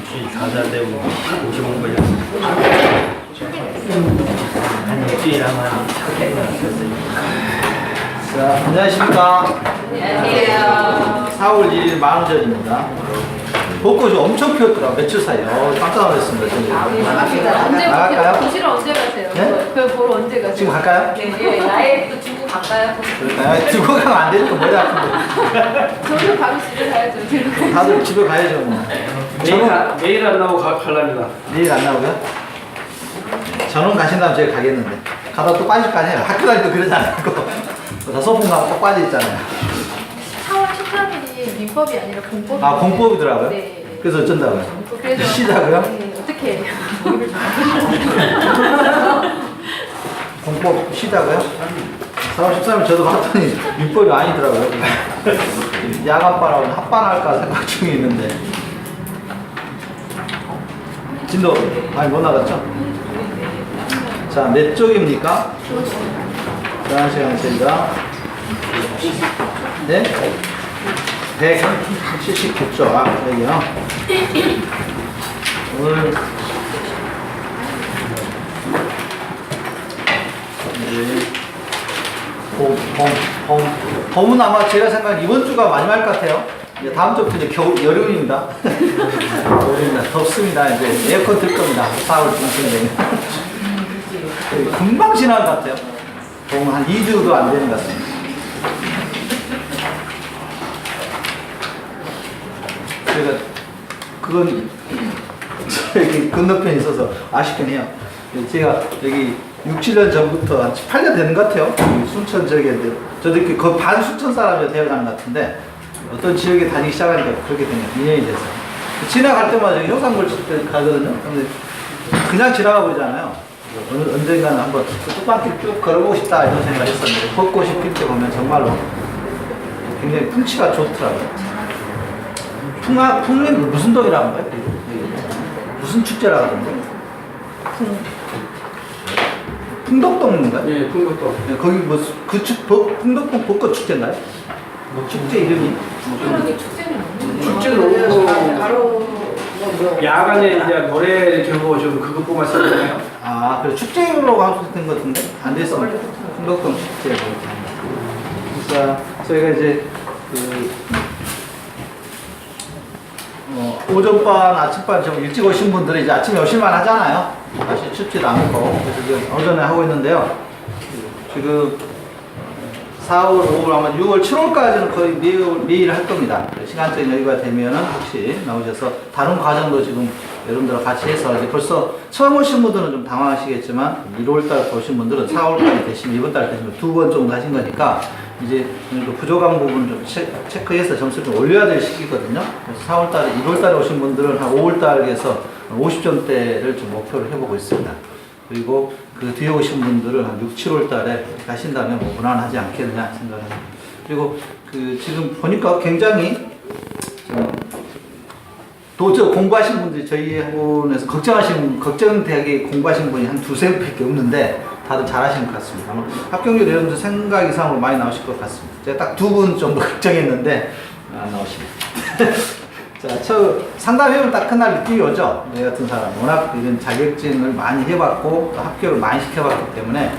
일주일 다 되고 55분이었어요. 한 일주일 하면 착해가 됐으니까. 자, 안녕하십니까. 안녕하세요. 4월 1일 만우절입니다. 벚꽃이 엄청 피었더라고요. 며칠 사이에. 깜짝 놀랐습니다. 저는. 언제 나갈까요? 보세요? 보시러 언제 가세요? 네? 그거 보러 언제 가세요? 지금 갈까요? 네, 예. 나이도 주고 갈까요? 그럴까요? 두고 가면 안 되니까 머리 아픈데. 저도 바로 집에 가야죠. 들고 가야죠. 다들 집에 가야죠. 뭐. 내일 안 나오고 갈랍니다. 내일 안 나오고요? 전원 가신다면 제가 가겠는데. 가다 또 빠질 거 아니에요. 학교 다닐 때 그러잖아요. 다 소풍 가면 또 빠져 있잖아요. 4월 13일이 민법이 아니라 공법이. 아, 공법이더라고요? 네. 그래서 어쩐다고요? 그래서 쉬자고요? 네, 어떻게 해요? 공법 쉬자고요? 4월 13일 저도 봤더니 민법이 아니더라고요. 야간반하고 합반할까 생각 중에 있는데. 진도 많이 못 나갔죠? 자, 몇 쪽입니까? 지난 시간에 저희가 네? 179쪽. 아, 여기요. 오늘 봄은 아마 제가 생각하는 이번 주가 마지막일 것 같아요. 이제 다음 주부터 이제 여름입니다. 여름입니다. 덥습니다. 이제 에어컨 틀 겁니다. 4월 중순 되면. 금방 지나갈 것 같아요. 봄은 한 2주도 안 되는 것 같습니다. 제가 그건 저기 건너편에 있어서 아쉽긴 해요. 제가 여기 6, 7년 전부터 한 8년 되는 것 같아요. 순천 저기인데 저도 이렇게 거의 반 순천 사람이 되어가는 것 같은데 어떤 지역에 다니기 시작하니까 그렇게 되네요. 2년이 돼서 지나갈 때마다 효상골 때 가거든요. 근데 그냥 지나가 보잖아요. 언젠가는 한번 뚝방길 쭉 걸어보고 싶다 이런 생각을 했었는데 벚꽃이 필 때 보면 정말로 굉장히 풍치가 좋더라고요. 풍림 무슨 동이라는 거예요? 무슨 축제라 하던데? 풍덕동인가요? 예, 풍덕동. 네, 거기 뭐 풍덕동 벚꽃 축제인가요? 축제 이름이? 그러니 축제는 없는데. 축제는 없고 바로 야간에 이제 노래 경고셔도 그것뿐만 쓰잖아요. 아, 그래 축제로 하고 된 것 같은데? 안 돼서 풍덕동 축제. 그래서 저희가 이제 오전반, 아침반 좀 일찍 오신 분들은 이제 아침에 오실만 하잖아요. 다시 춥지도 않고. 그래서 지금 오전에 하고 있는데요. 지금 4월, 5월, 아마 6월, 7월까지는 거의 매일 할 겁니다. 시간적인 여유가 되면은 혹시 나오셔서 다른 과정도 지금 여러분들과 같이 해서 이제 벌써 처음 오신 분들은 좀 당황하시겠지만 1월달 오신 분들은 4월까지 되시면 이번달 되시면 2번 정도 하신 거니까 이제 부족한 부분 좀 체크해서 점수를 좀 올려야 될 시기거든요. 그래서 4월달에, 1월달에 오신 분들은 한 5월달에서 50점대를 좀 목표를 해보고 있습니다. 그리고 그 뒤에 오신 분들은 한 6, 7월달에 가신다면 뭐 무난하지 않겠느냐 생각합니다. 그리고 그 지금 보니까 굉장히 도저 공부하신 분들이 저희 학원에서 걱정되게 공부하신 분이 한 두세 밖에 없는데 다들 잘하시는 것 같습니다. 아마 합격률 여러분들 생각 이상으로 많이 나오실 것 같습니다. 제가 딱 2분 정도 걱정했는데 안 나오십니다. 자, 상담해보면 딱 그날 느낌이 오죠? 내 같은 사람 워낙 이런 자격증을 많이 해봤고 또 합격을 많이 시켜봤기 때문에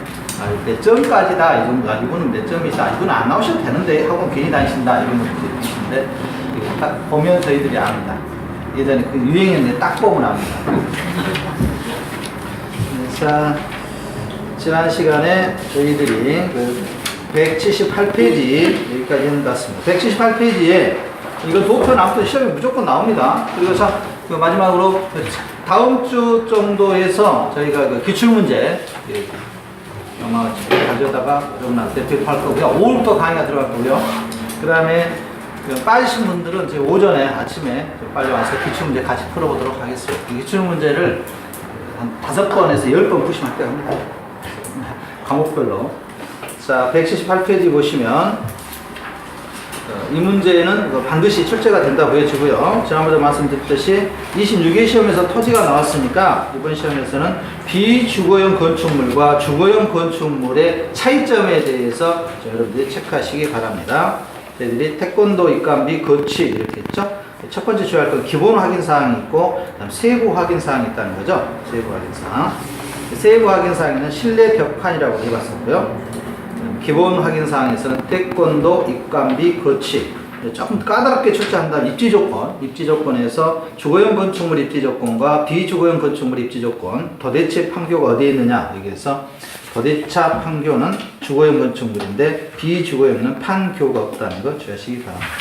몇 점까지다 이 정도다 이분은 몇 점이다 이분은 안 나오셔도 되는데 학원 괜히 다니신다 이런 분들이 계시는데 딱 보면 저희들이 압니다. 예전에 그 유행했는데 딱 보면 압니다. 자, 지난 시간에 저희들이 그 178페이지 여기까지 했는 것 같습니다. 178페이지에 이건 도표 나오면 시험에 무조건 나옵니다. 그리고 자, 그 마지막으로 다음 주 정도에서 저희가 그 기출문제 아마 가져다가 여러분한테 대표할 거고요. 5월부터 강의가 들어갈 거고요. 그 다음에 빠지신 분들은 제 오전에 아침에 빨리 와서 기출문제 같이 풀어보도록 하겠습니다. 기출문제를 한 5번에서 10번 푸시면 할 겁니다. 과목별로. 자, 178페이지 보시면 이 문제는 반드시 출제가 된다 보여지고요. 지난번에 말씀드렸듯이 26회 시험에서 토지가 나왔으니까 이번 시험에서는 비주거용 건축물과 주거용 건축물의 차이점에 대해서 여러분들이 체크하시기 바랍니다. 저희들이 태권도 입감비 거치 이렇게 했죠. 첫 번째 주의할 건 기본 확인 사항이 있고, 그다음 세부 확인 사항이 있다는 거죠. 세부 확인 사항. 세부 확인 사항에는 실내 벽판이라고 해봤었고요. 기본 확인 사항에서는 태권도, 입관비, 거치. 조금 까다롭게 출제한다면 입지 조건, 입지 조건에서 주거용 건축물 입지 조건과 비주거용 건축물 입지 조건, 도대체 판교가 어디에 있느냐 여기에서 도대차 판교는 주거용 건축물인데 비주거용은 판교가 없다는 거 주의하시기 바랍니다.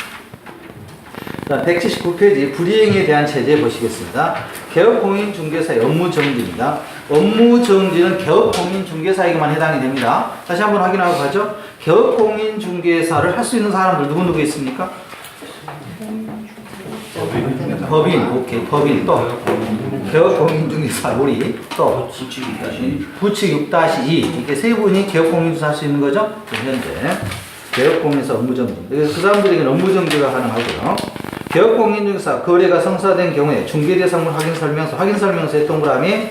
자, 179페이지 불이행에 대한 제재 보시겠습니다. 개업공인중개사의 업무정지입니다. 업무정지는 개업공인중개사에게만 해당이 됩니다. 다시 한번 확인하고 가죠. 개업공인중개사를 할 수 있는 사람들 누구 있습니까? 법인, 오케이, 법인 또 개업공인중개사 우리 또 부칙 6-2 이게 세 분이 개업공인중개사 할 수 있는 거죠? 현재 개업공인중개사 업무정지. 그 사람들에게는 업무정지가 가능하고요. 개업공인중개사 거래가 성사된 경우에 중개대상물 확인설명서, 확인설명서의 동그라미,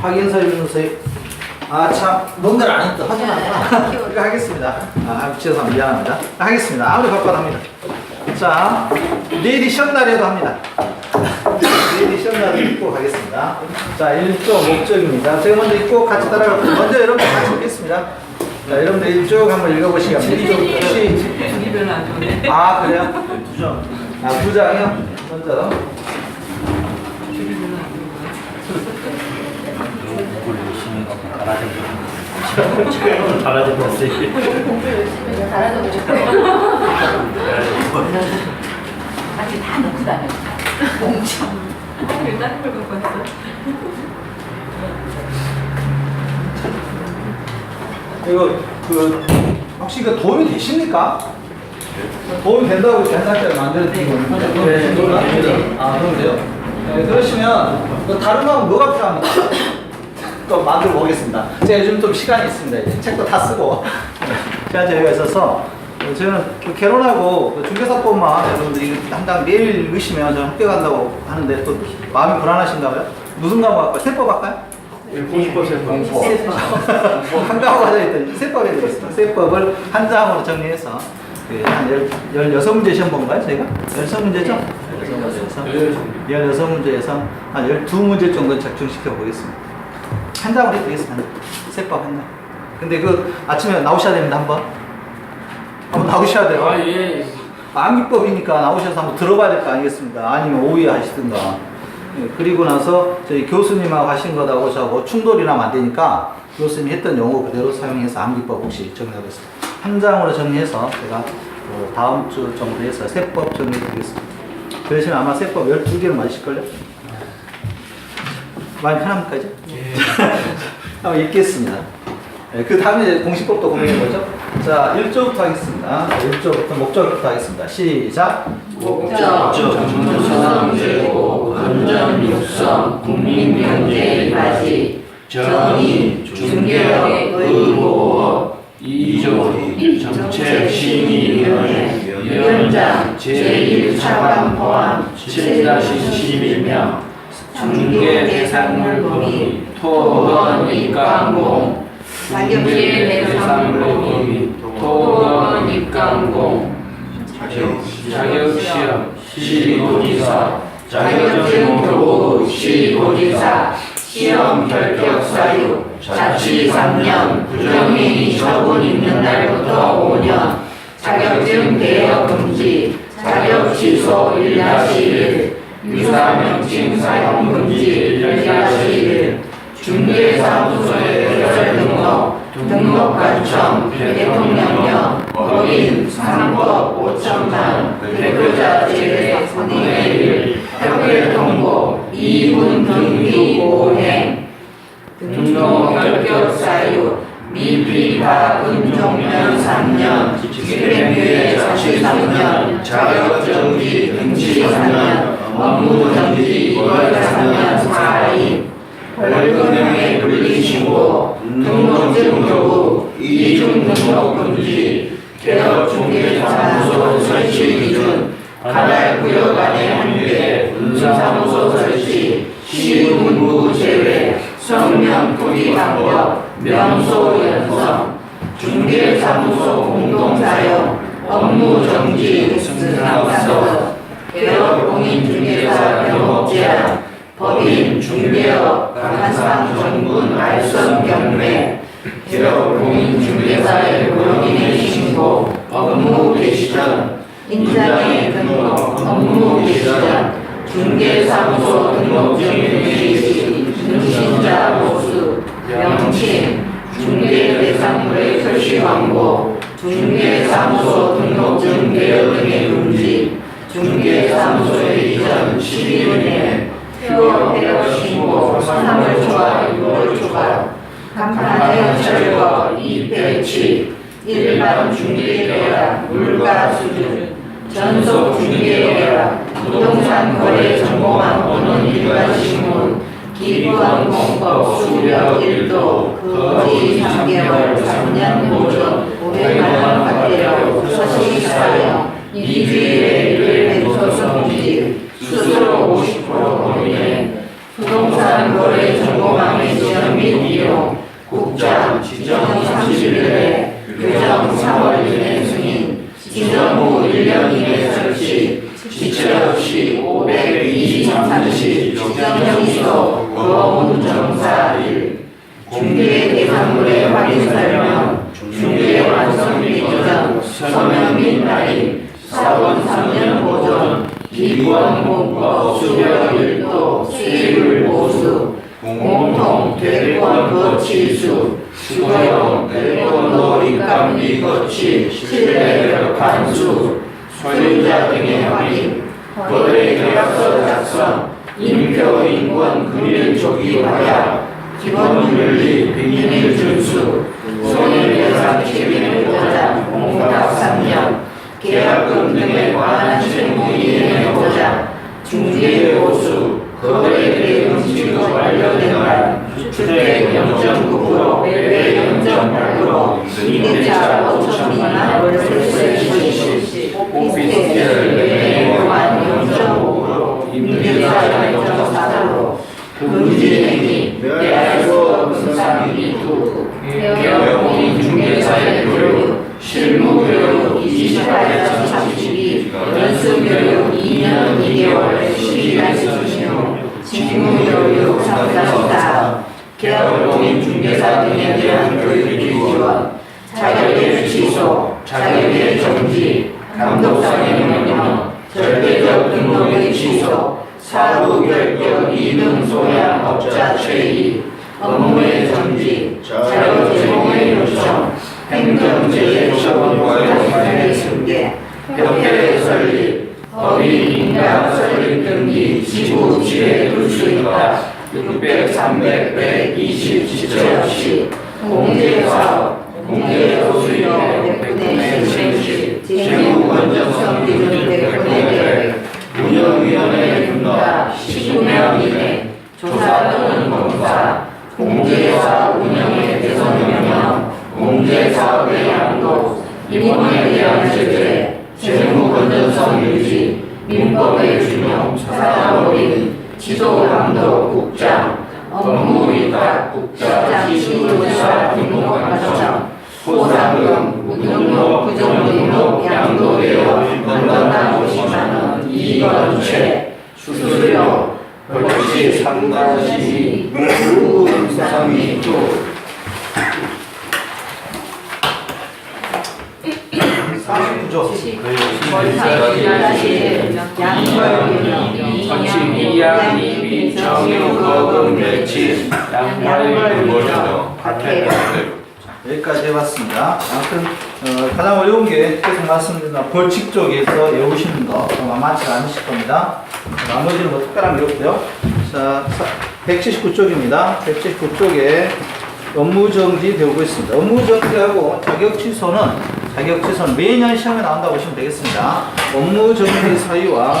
확인설명서에 참 뭔가를 안 했다 하지 마. 이거 하겠습니다. 죄송합니다. 미안합니다. 하겠습니다. 아무리 바꿔도 합니다. 자, 내일이 시험 날에도 합니다. 내일이 시험 날에도 읽고 가겠습니다. 자, 1조 목적입니다. 제가 먼저 읽고 같이 따라가고 먼저 여러분 같이 읽겠습니다. 자, 여러분들 1조 한번 읽어보시기 바랍니다. 1조 별로 안 좋네. 아, 그래요? 2장. 2장이요? 먼저. 공부 열심히 해서 잘하자고 싶어요. 아직 다 넣고 다녔어. 엄청. 왜 다른 걸 갖고 왔어? 이거 혹시 이거 도움이 되십니까? 도움이 된다고 괜찮게 만드는 거예요? 네, 그럼 돼요? 네, 그러시면 다른 거 뭐가 필요합니까? 또 만들어 보겠습니다. 제가 요즘 좀 시간이 있습니다. 이제 책도 다 쓰고 시간 여유가 있어서 저는 개론하고 중개사법만 여러분들이 한당 매일 읽으시면 저는 학교 간다고 하는데 또 마음이 불안하신가 봐요? 무슨 과목 할까요? 세법 할까요? 공시법 세법. 한 과목 하자 했더니 세법 해드리겠습니다. 세법을 한 장으로 정리해서 한 16문제 시험 본 거예요, 저희가? 16문제죠? 16문제에서 한 12문제 정도는 작중시켜 보겠습니다. 한 장으로 해드리겠습니다. 세법 한 장. 근데 아침에 나오셔야 됩니다, 한번 나오셔야 돼요. 아, 예. 암기법이니까 나오셔서 한번 들어봐야 될 거 아니겠습니까? 아니면 오후에 하시든가. 그리고 나서 저희 교수님하고 하신 거하고 저하고 충돌이 나면 안 되니까 교수님이 했던 용어 그대로 사용해서 암기법 혹시 정리하겠습니다. 한 장으로 정리해서 제가 다음 주 정도 해서 세법 정리해 드리겠습니다. 그러시면 아마 세법 12개를 맞으실걸요? 많이 편합니까, 이제? 예. 한번 읽겠습니다. 그 다음에 공식법도 공유해보죠. 자, 1조부터 하겠습니다. 1조부터 목적부터 하겠습니다. 시작. 목적, 정무성 제고, 건전 육성, 국민경제까지 정의, 중개업, 의무업, 2조, 정책심의위원회, 위원장, 제1차관 포함 7-11명, 중개 대상물 범위, 토건 입강공, 중개 대상물 범위, 토건 입강공, 자격시험, 시도지사, 자격증 교부, 시도지사, 시험 결격 사유, 자취 3년, 부정행위 처분 있는 날부터 5년, 자격증 대여 금지, 자격 취소 1-1, 유사명칭 사용 금지 1-1, 중개사무소의 개설 등록 관청, 대통령령, 법인, 상법 5천만, 대표자 제외 3분의 1, 협회 통보, 2분 등기 보행, 등록 결격 사유, 미비파 은종면 3년, 집행유예 자취 3년, 자격정지 등지 3년, 업무정지 2월 3년 4일, 벌금형의 분리신고, 등록증 교부, 이중 등록 금지, 개업 중개사무소 설치 기준, 가날 구역 안에 한개 분사무소 설치, 시군구 제외, 성명 구비 방법, 명소 연성, 중개사무소 공동사용, 업무 정지 승낙서 개업 공인중개사 영업 제한 법인 중개업 간상 전문 알선 경매 개업 공인중개사의 본인의 신고 업무 개시 전 인장의 등록 업무 개시 전 중개사무소 등록증 개시 등신자 보수 명칭 중개 대상물의 표시 광고 중개사무소 등록증 개요 등의 금지 중개사무소의 이전 11일 내에 휴업 대여 신고 3월 초과 6월 초과 간판 대여 철거 2배치 일반 중개계약 물가 수준 전속 중개계약 부동산 거래 전공한 본원 일반 신문 기부원 공법 수령 1도 거지 3개월 3년 보존 500만원 받대로 서식 사용 2주일에 1회 소송 금지 수수료 50% 범위에 부동산 거래 전공함의 지원 및 이용 국장 지정 30일에 교정 4월 이내 승인 지정 후 1년 이내 설치 지체 없이 523시 지정 취소 거운정사 1 중개 대상물의 확인 설명 중개 완성 및 이전 서명 및 날인 사원 3년 보존 기부원 공법 수령 1도 세율 보수 공통 대권 거치수 수거용 대권도 입감비 거치 실내 관수 소유자 등의 확인 거래 계약서 작성 인표 인권 금일 조기 활약 기본 윤리 비밀 준수 손해배상 책임의 보장 공탁 3년 계약금 등에 관한 채무 이행의 보장 중개 보수 거래 대응 지급 완료된 날 주택 0.9% 매매 0.8% 임대차 5천 미만 월세세 실시 오피스텔 매매 교환 0.5% 임대차 0.4% 금지행위 내알수 없는 상위 2 개업 공인중개사의 교육 실무교육 28에서 32 연수교육 2년 2개월 12달서 신용 직무교육 3달서 개업 공인중개사 등에 대한 교육비 지원 자격의 취소 자격의 정지 감독상의 명령 절대적 등록의 취소 사후 결격 이등 소양 업자 체의 업무의 정지 자료 제공의 요청 행정제재 처분과의 관계 승계 협회의 설립 법인 인가 설립 등기 지부 지에 둘 수 있다 600, 300, 120 지체 없이 공제사업 공제소수인의 100분의 실시 재무 건전성 기준 100분의 계획 운영위원회 분과 19명 이내 조사 또는 검사 공제사 운영의 개선 명령 공제사업의 양도 임원에 대한 제재 재무 건전성 유지 민법의 준용 사단법인 지도감독 국장 업무 위탁 국장 지시조사 등록 과정 보상금 무등록 부정등록 양도되어 건당당 50만원 이건죄 수수료 벌칙 3-2 무음상이 49조 원칙 이양 이비 정유 거금 매치 양발 보정 여기까지 해봤습니다. 아무튼 가장 어려운 게 계속 말씀드린 벌칙 쪽에서 외우시는 거 만만치 않으실 겁니다. 나머지는 뭐 특별한 게 없고요. 자, 179쪽입니다. 179쪽에 업무정지 배우고 있습니다. 업무정지하고 자격취소는 매년 시험에 나온다고 보시면 되겠습니다. 업무정지 사유와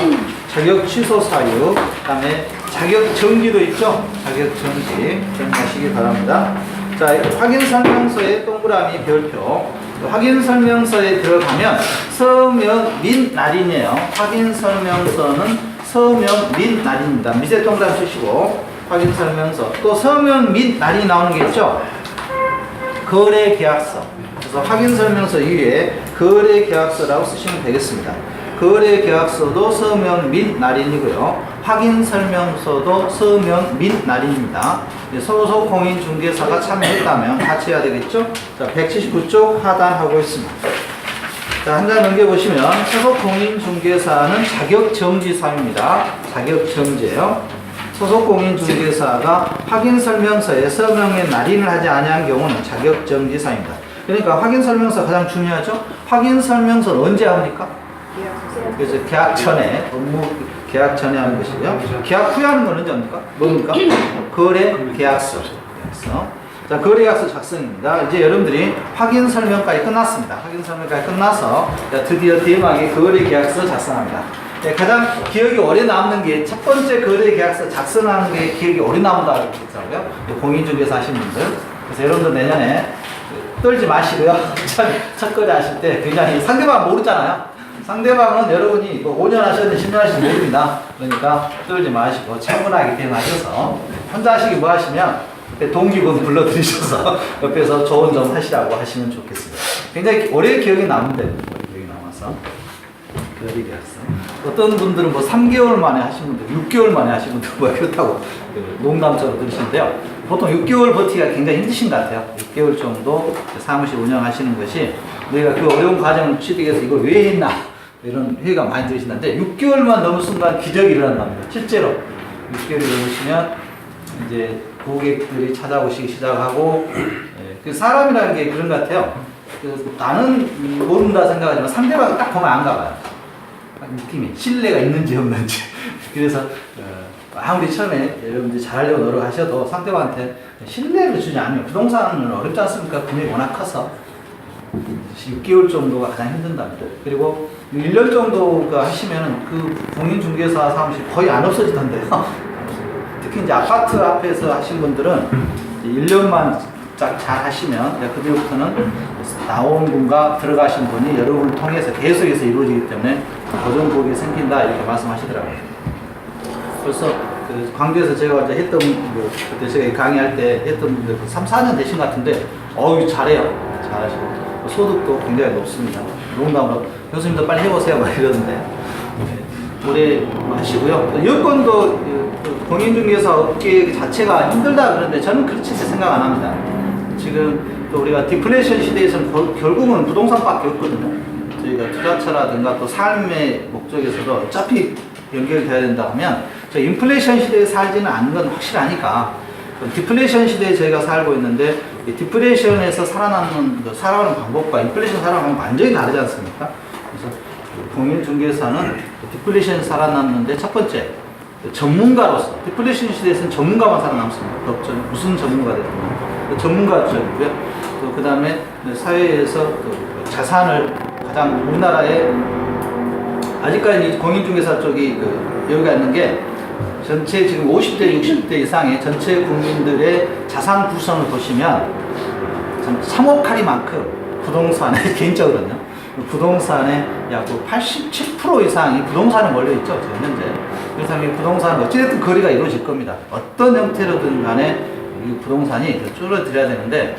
자격취소 사유, 그 다음에 자격정지도 있죠. 자격정지 정리하시기 바랍니다. 자, 확인설명서의 동그라미 별표. 확인설명서에 들어가면 서명 및 날인이에요. 확인설명서는 서명 및 날인입니다. 미세 동그라미 쓰시고 확인설명서. 또 서명 및 날이 나오는 게 있죠. 거래계약서. 그래서 확인설명서 이외에 거래 계약서라고 쓰시면 되겠습니다. 거래 계약서도 서명 및 날인이고요. 확인 설명서도 서명 및 날인입니다. 소속 공인 중개사가 참여했다면 같이 해야 되겠죠? 자, 179쪽 하단하고 있습니다. 자, 한 장 넘겨보시면 소속 공인 중개사는 자격 정지 사유입니다. 자격 정지예요. 소속 공인 중개사가 확인 설명서에 서명의 날인을 하지 아니한 경우는 자격 정지 사유입니다. 그러니까 확인 설명서 가장 중요하죠. 확인 설명서는 언제 합니까? 그래서 계약 전에, 업무 계약 전에 하는 것이고요. 계약 후에 하는 건 언제 합니까? 뭡니까? 거래 계약서. 자, 거래 계약서 작성입니다. 이제 여러분들이 확인 설명까지 끝났습니다. 확인 설명까지 끝나서 드디어 대망의 거래 계약서 작성합니다. 네, 가장 기억이 오래 남는 게 첫 번째 거래 계약서 작성하는 게 기억이 오래 남는다고 했더라고요. 공인중개사 하시는 분들. 그래서 여러분들 내년에 떨지 마시고요. 첫 거래 하실 때 굉장히 상대방 모르잖아요. 상대방은 여러분이 뭐 5년 하셨든 10년 하시든 모릅니다. 그러니까 떨지 마시고 차분하게 대응하셔서 혼자 하시기 뭐 하시면 동기분 불러드리셔서 옆에서 좋은 점 하시라고 하시면 좋겠습니다. 굉장히 오래 기억이 남는데 기억이 남아서 거래 계약서. 어떤 분들은 뭐 3개월 만에 하신 분들, 6개월 만에 하신 분들 뭐 그렇다고 농담처럼 들으시는데요. 보통 6개월 버티기가 굉장히 힘드신 것 같아요. 6개월 정도 사무실 운영하시는 것이 우리가 그 어려운 과정을 취득해서 이걸 왜 했나 이런 회의가 많이 들으시는데 6개월만 넘은 순간 기적이 일어난답니다. 실제로 6개월이 넘으시면 이제 고객들이 찾아오시기 시작하고 그 사람이라는 게 그런 것 같아요. 나는 모른다 생각하지만 상대방이 딱 보면 안 가봐요. 느낌이 신뢰가 있는지 없는지. 그래서 아무리 처음에 여러분들이 잘하려고 노력하셔도 상대방한테 신뢰를 주지 않으면 부동산은 어렵지 않습니까? 금액이 워낙 커서 6개월 정도가 가장 힘든답니다. 그리고 1년 정도가 하시면 그 공인중개사 사무실 거의 안 없어지던데요. 특히 이제 아파트 앞에서 하신 분들은 1년만 잘 하시면 그 뒤부터는 나온 분과 들어가신 분이 여러분을 통해서 계속해서 이루어지기 때문에 고정 고객이 생긴다 이렇게 말씀하시더라고요. 벌써 그 광주에서 제가 이제 했던 그때 제가 강의할 때 했던 분들 3, 4년 되신 것 같은데 잘해요. 잘하시고 소득도 굉장히 높습니다. 농담으로 교수님도 빨리 해보세요 막 이러는데 오래 하시고요. 여건도 공인중개사 업계 자체가 힘들다 그러는데 저는 그렇게 생각 안 합니다. 지금 또 우리가 디플레이션 시대에서는 결국은 부동산밖에 없거든요. 저희가 투자처라든가 또 삶의 목적에서도 어차피 연결돼야 된다 하면 저 인플레이션 시대에 살지는 않는 건 확실하니까 디플레이션 시대에 저희가 살고 있는데 이 디플레이션에서 살아남는 방법과 인플레이션 살아남는 건 완전히 다르지 않습니까? 그래서 공인중개사는 디플레이션 살아남는데 첫 번째 전문가로서 디플레이션 시대에서는 전문가만 살아남습니다. 없죠. 무슨 전문가 됐든 전문가적이고요. 또 그 다음에 사회에서 자산을 가장 우리나라에 아직까지 공인중개사 쪽이 여유가 있는 게 전체 지금 50대 60대 이상의 전체 국민들의 자산 구성을 보시면 3억 카리만큼 부동산에 개인적으로는요. 부동산의 약 87% 이상이 부동산에 몰려있죠. 지금 현재. 그래서 이 부동산은 어찌됐든 거래가 이루어질 겁니다. 어떤 형태로든 간에 이 부동산이 줄어들어야 되는데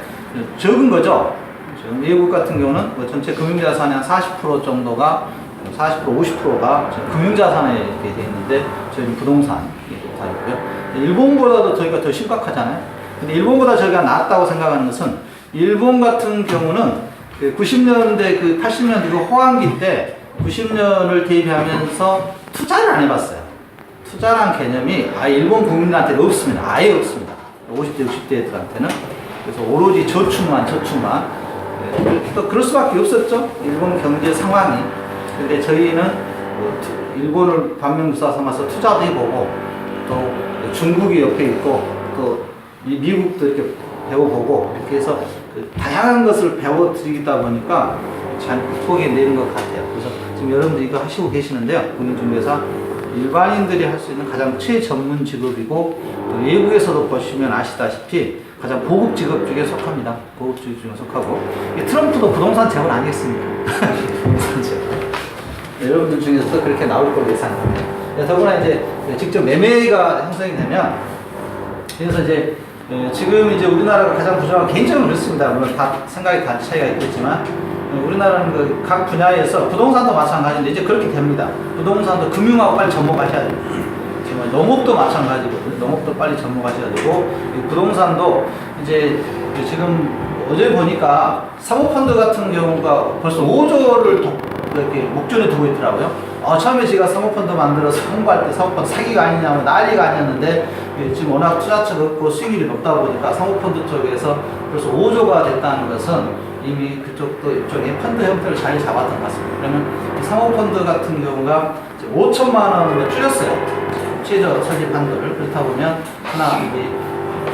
적은 거죠. 지금 미국 같은 경우는 전체 금융자산의 한 40% 정도가 40% 50%가 금융자산에 이렇게 돼 있는데 저희는 부동산 다있고요. 일본보다도 저희가 더 심각하잖아요. 근데 일본보다 저희가 낫다고 생각하는 것은 일본 같은 경우는 90년대 80년대 호황기 때 90년을 대비하면서 투자를 안 해봤어요. 투자라는 개념이 일본 국민들한테는 없습니다. 아예 없습니다. 50대 60대들한테는. 그래서 오로지 저축만 또 그럴 수밖에 없었죠. 일본 경제 상황이. 근데 저희는 일본을 반면교사 삼아서 투자도 해보고 또 중국이 옆에 있고 또 미국도 이렇게 배워보고 이렇게 해서 다양한 것을 배워드리다 보니까 잘 극복해 내는 것 같아요. 그래서 지금 여러분들 이거 하시고 계시는데요. 공인중개사 일반인들이 할 수 있는 가장 최전문 직업이고 또 외국에서도 보시면 아시다시피 가장 고급 직업 중에 속합니다. 고급 직업 중에 속하고 트럼프도 부동산 재벌 아니겠습니까? 부동산 재벌. 여러분들 중에서도 그렇게 나올 걸로 예상합니다. 더구나 이제 직접 매매가 형성이 되면 그래서 이제 지금 이제 우리나라가 가장 부족한 개인적으로 그렇습니다. 물론 다 생각이 다 차이가 있겠지만 우리나라는 그 각 분야에서 부동산도 마찬가지인데 이제 그렇게 됩니다. 부동산도 금융하고 빨리 접목하셔야 돼요. 지금 농업도 마찬가지거든요. 농업도 빨리 접목하셔야 되고 부동산도 이제 지금 어제 보니까 사모펀드 같은 경우가 벌써 5조를 이렇게 목전에 두고 있더라고요. 처음에 제가 사모펀드 만들어서 홍보할 때 사모펀드 사기가 아니냐고 난리가 아니었는데 지금 워낙 투자처가 없고 수익률이 높다 보니까 사모펀드 쪽에서 벌써 5조가 됐다는 것은 이미 그쪽도 이쪽에 펀드 형태를 잘 잡았던 것 같습니다. 그러면 이 사모펀드 같은 경우가 5천만 원으로 줄였어요. 최저 설립한도를. 그렇다 보면 하나 이제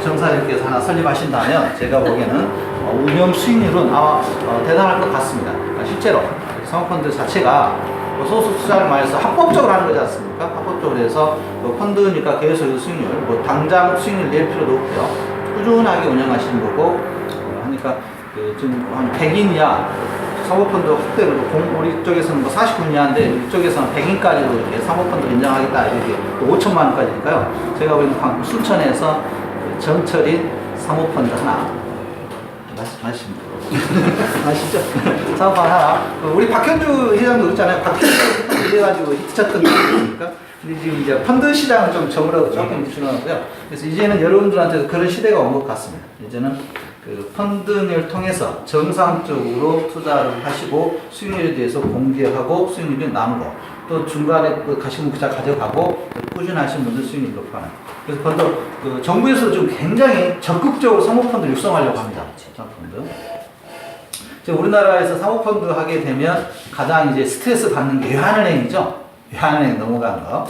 정사님께서 하나 설립하신다면 제가 보기에는 운영 수익률은 아마 대단할 것 같습니다. 실제로 사모펀드 자체가 소수 투자를 많이 해서 합법적으로 하는 거지 않습니까? 합법적으로 해서 펀드니까 계속 수익률, 당장 수익률 낼 필요도 없고요. 꾸준하게 운영하시는 거고 하니까 지금 한 100인이야 사모펀드 확대로 우리 쪽에서는 49인이한데 이쪽에서는 100인까지도 이렇게 사모펀드 인정하겠다 이렇게 또 5천만 원까지니까요. 제가 보기에는 방금 순천에서 정철인 사모펀드 하나 아십니까? 아시죠? 사모펀드 하나. 우리 박현주 회장도 그렇잖아요. 박현주 이래가지고 히트쳤던 거 아닙니까? 근데 지금 이제 펀드 시장은 좀 저물어도 조금 줄어들고요. 그래서 이제는 여러분들한테도 그런 시대가 온 것 같습니다. 이제는 그 펀드를 통해서 정상적으로 투자를 하시고 수익률에 대해서 공개하고 수익률이 나누고 또 중간에 가시면 그자 가져가고 꾸준하신 분들 수익률이 높아요. 그래서 펀드 정부에서 좀 굉장히 적극적으로 사모펀드를 육성하려고 합니다. 사모펀드. 우리나라에서 사모펀드 하게 되면 가장 이제 스트레스 받는 게 외환은행이죠. 외환은행 넘어간 거.